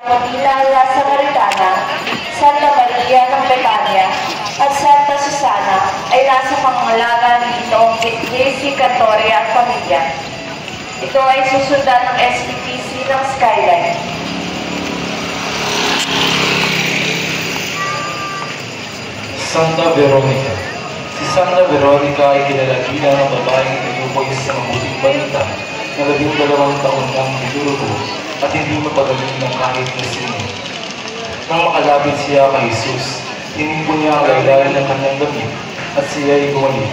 Medina La Samaritana, Santa Maria ng Betania, at Santa Susana ay nasa pangangalaga ni Ginoong J.C. Cantoria at pamilya. Ito ay susundan ng SPPC ng Skyline. Santa Veronica. Si Santa Veronica ay kinalagina ng babaeng tinupag sa mabuting balita na 12 taon nang nilurugo at hindi mapagaling ng kahit na sino. Nang makalapit siya kay Jesus, tinimpo niya ang laylayan ng kanyang damit at siya ay gumaling.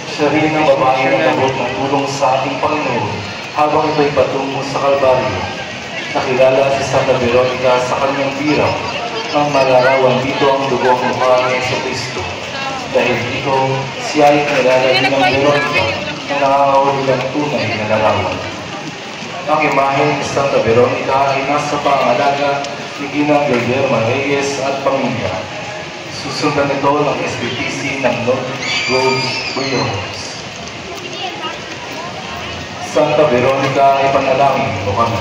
Siya rin ang babae na nabot ng tulong sa ating Panginoon habang ito'y patungo sa Kalbaryo. Nakilala si Santa Veronica sa kanyang biraw nang malarawan dito ang dugong mukha ni Jesucristo. Dahil dito, siya ay kilala din ng Veronica na nakakahuli ng tunay na larawan. Ang imahe ni Santa Veronica ay nasa pangalaga ni Ginang Guillermo Reyes at pamilya. Susundan ito ng SPPC ng North Groves, Buyones. Santa Veronica ay panalangin mo kami.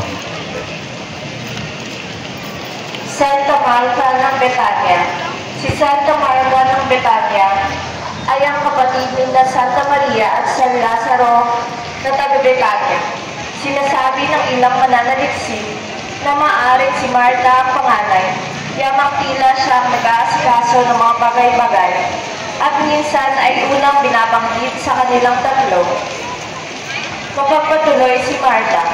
Santa Marta ng Betania. Si Santa Marta ng Betania ay ang kapatid na Santa Maria at San Lazaro na taga-Betania. Sinasabi ng ilang mananaliksik na maaaring si Marta ang panganay, yamang tila siya ang nag-aasikaso ng mga bagay-bagay at minsan ay unang binabanggit sa kanilang tatlo. Mapagpatuloy si Marta.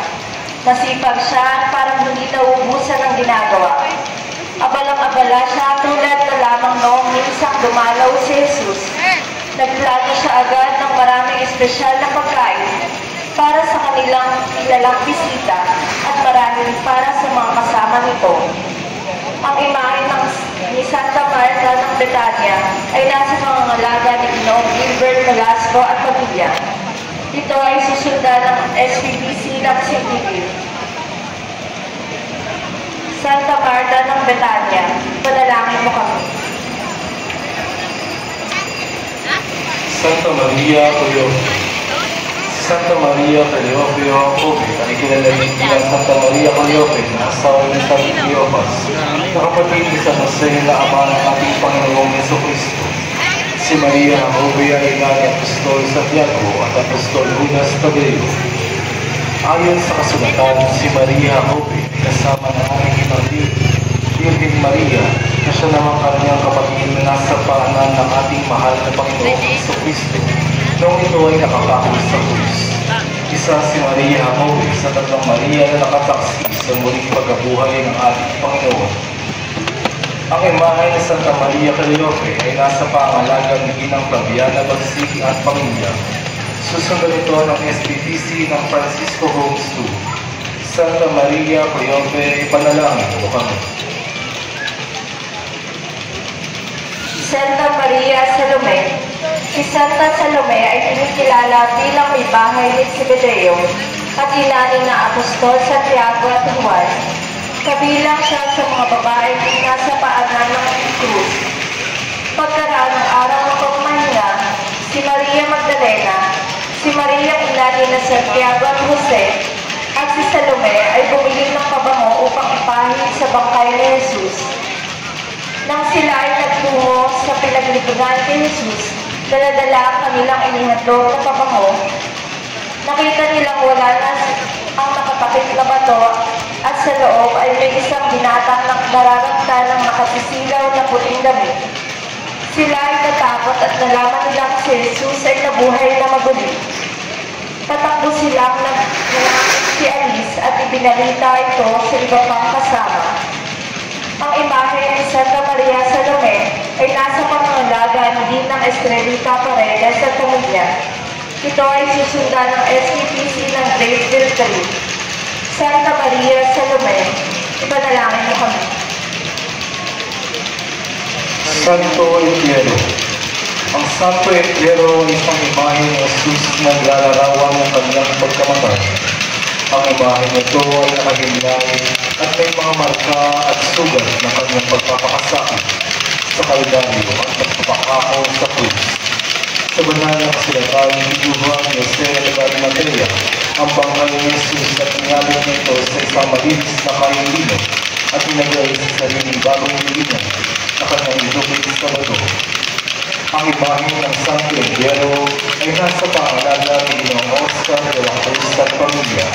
Masipag siya at parang hindi nauubusan ng ginagawa. Abalang-abala siya tulad na lamang noong minsang dumalaw si Jesus. Nagplato siya agad ng maraming espesyal na pagkain para sa kanilang kilalang bisita at marami para sa mga kasama nito. Ang imahe ni Santa Marta ng Betania ay nasa pangangalaga ni Ginoong Gilbert Velasco at pamilya. Ito ay susundan ng SPPC ng Sintigil. Santa Marta ng Betania, panalangin mo kami. Santa Maria Cleofe. Santa Maria Cleofe Jacobe ay kilala rin bilang Santa Maria Cleofe na asawa ni San Cleopas, na kapatid ni San Jose na ama ng ating Panginoong Jesucristo. Si Maria Jacobe ay ina ni Apostol Santiago at Apostol Judas Tadeo. Ayon sa kasulatan, si Maria Jacobe kasama ng aming ipagdil, Virgin Maria, na siya namang kanyang kapatid na nasa paanan ng ating mahal na Panginoong Jesucristo noong ito ay nakapako sa krus. Isa si Maria Jacobe sa tatlong Maria na nakataksi sa muling pagkabuhay ng ating Panginoon. Ang imahe ni Santa Maria Cleofe ay nasa pangalaga ni Ginang Fabiana Bagsig at pamilya. Susundan ito ng SPPC ng Francisco Homes 2. Santa Maria Cleofe, ipanalangin mo kami. Santa Maria Salome. Si Santa Salome ay kinikilala bilang may bahay ni Zebedeo at ina ni na Apostol Santiago at Juan. Kabilang siya sa mga babaeng nasa paanan ng krus. Pagkaraan ng araw ng pagmahinga, si Maria Magdalena, si Maria ina ni na Santiago at Jose, at si Salome ay bumili ng pabango upang ipahid sa bangkay ni Jesus. Nang sila ay nagtungo sa pinaglibingan ni Jesus, dala-dala ang kanilang inihandog na pabango, nakita nilang wala na ang nakatakip na bato at sa loob ay may isang binatang nararagta ng nakasisilaw na puting damit. Sila ay natakot at nalaman nilang si Jesus ay nabuhay na maguli. Tatakbo silang si Alice at ibinalita ito sa iba pang kasama. Ang imahe ni Santa Maria Salome ay nasa pangangalaga ni Ginang Estrelita Paredes at pamilya. Ito ay susundan ng SPPC ng Graceville 3. Santa Maria Salome, ipanalangin mo kami. Santo Epiero. Ang Santo Epiero ay isang imahe ni Jesus na naglalarawan ng kanyang pagkamatay. Ang imahe nito ay nakahimlay at may mga marka at sugat ng kanyang pagpapakasakit sa Kalbaryo at pagpapakako sa krus. Sa banal na kasulatan ni Juan Jose de Arimatea, ang bangkay ni Jesus at inalip nito sa isang malinis na kailino at nilagay sa sariling bagong lilingan na kanyang inupit sa bato. Ang imahe ng Santo Enviero ay nasa pangalaga ni Ginoong Oscar de la Cruz at pamilya.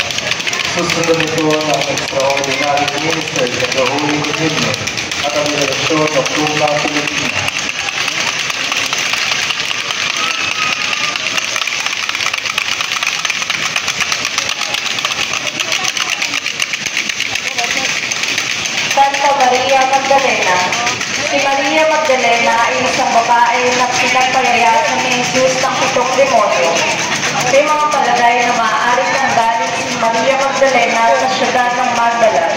Susunod ito ng extraordinary minister sa The Holy Communion at ang relasyon ng Tunglang Pilipinas. Santa Maria Magdalena. Si Maria Magdalena ay isang babae na pinagpayayasan ni Jesus ng 7 demonyo. May mga palagay na maaaring nanggaling si Maria Magdalena sa siyudad ng Magdala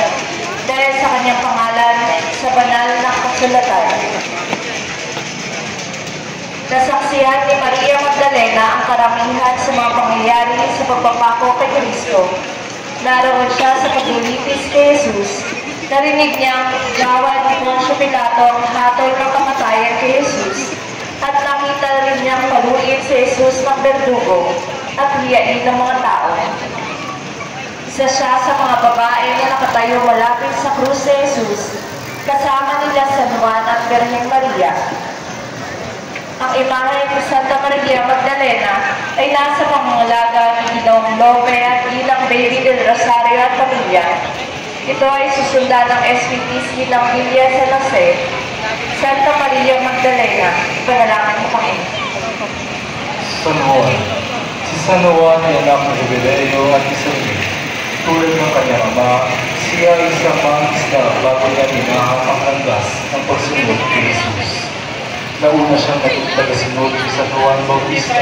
dahil sa kanyang pangalan sa banal na kasulatan. Nasaksihan ni Maria Magdalena ang karamihan sa mga pangyayari sa pagpapako kay Kristo. Naroon siya sa paglilitis kay Jesus. Narinig niyang gawad ni Poncio Pilato ang hatol ng kamatayan kay Jesus at nakita rin niyang paluin si Jesus ng berdugo at hiyain ng mga tao. Isa siya sa mga babae na nakatayo malapit sa krus si Jesus, kasama nila San Juan at Birheng Maria. Ang imahe ni Santa Maria Magdalena ay nasa pangangalaga ni Ginoong Lope at ilang Baby del Rosario at pamilya. Ito ay susundan ng SPTC ng Villa San Jose. Santa Maria Magdalena, panalangin mo kami. San Juan. Si San Juan ay anak ng Zebedeo at Isabel. Tulad ng kanyang ama, siya ay isang mangisda bago niya hinahamang ng gas ng pagsunod kay Jesus. Nauna siyang naging tagasunod ni San Juan Bautista,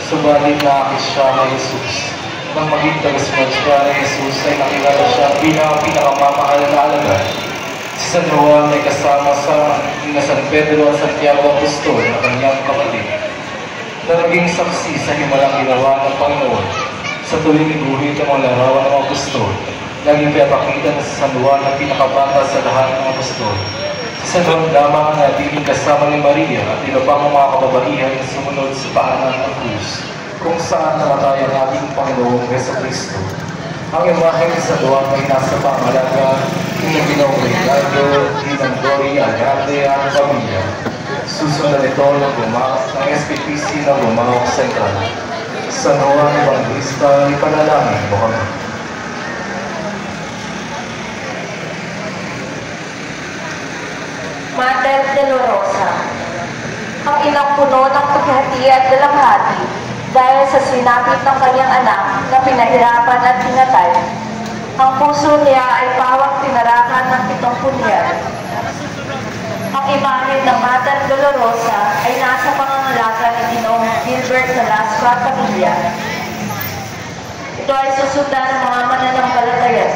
subalit naakit siya kay Jesus. Nang maging tagasunod siya ni Jesus ay nakilala siya bilang pinakamamahal na alagad. Si San Juan ay kasama sa San Pedro at Santiago Apostol na kanyang kapatid, na naging saksi sa himalang ginawa ng Panginoon sa tuwing iguhit ng mga larawan ng Apostol. Naging pinapakita na si San Juan ang pinakabata sa lahat ng Apostol. Si San Juan lamang na natiling kasama ni Maria at iba pang mga kababaihan na sumunod sa paanan ng krus, kung saan namatay ang ating Panginoong Jesucristo. Ang imahe ni San Juan ay nasa pangalaga ni Ginoong Ricardo, Ginang Dory, Alcalde at pamilya. Susunod ito ng SPTC ng Bumawak Sentral. San Juan Evangelista, ipanalangin mo kami. Mother Dolorosa, ang inang puno ng paghati at dalamhati dahil sa sinapit ng kanyang anak na pinahirapan at pinatay. Ang puso niya ay pawang tinarakan ng 7 punyal. Ang imahe ng Mother Dolorosa ay nasa pangangalaga ni Ginoong Gilbert Velasco at pamilya. Ito ay susundan ng mga mananampalataya.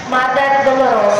Mother Dolorosa,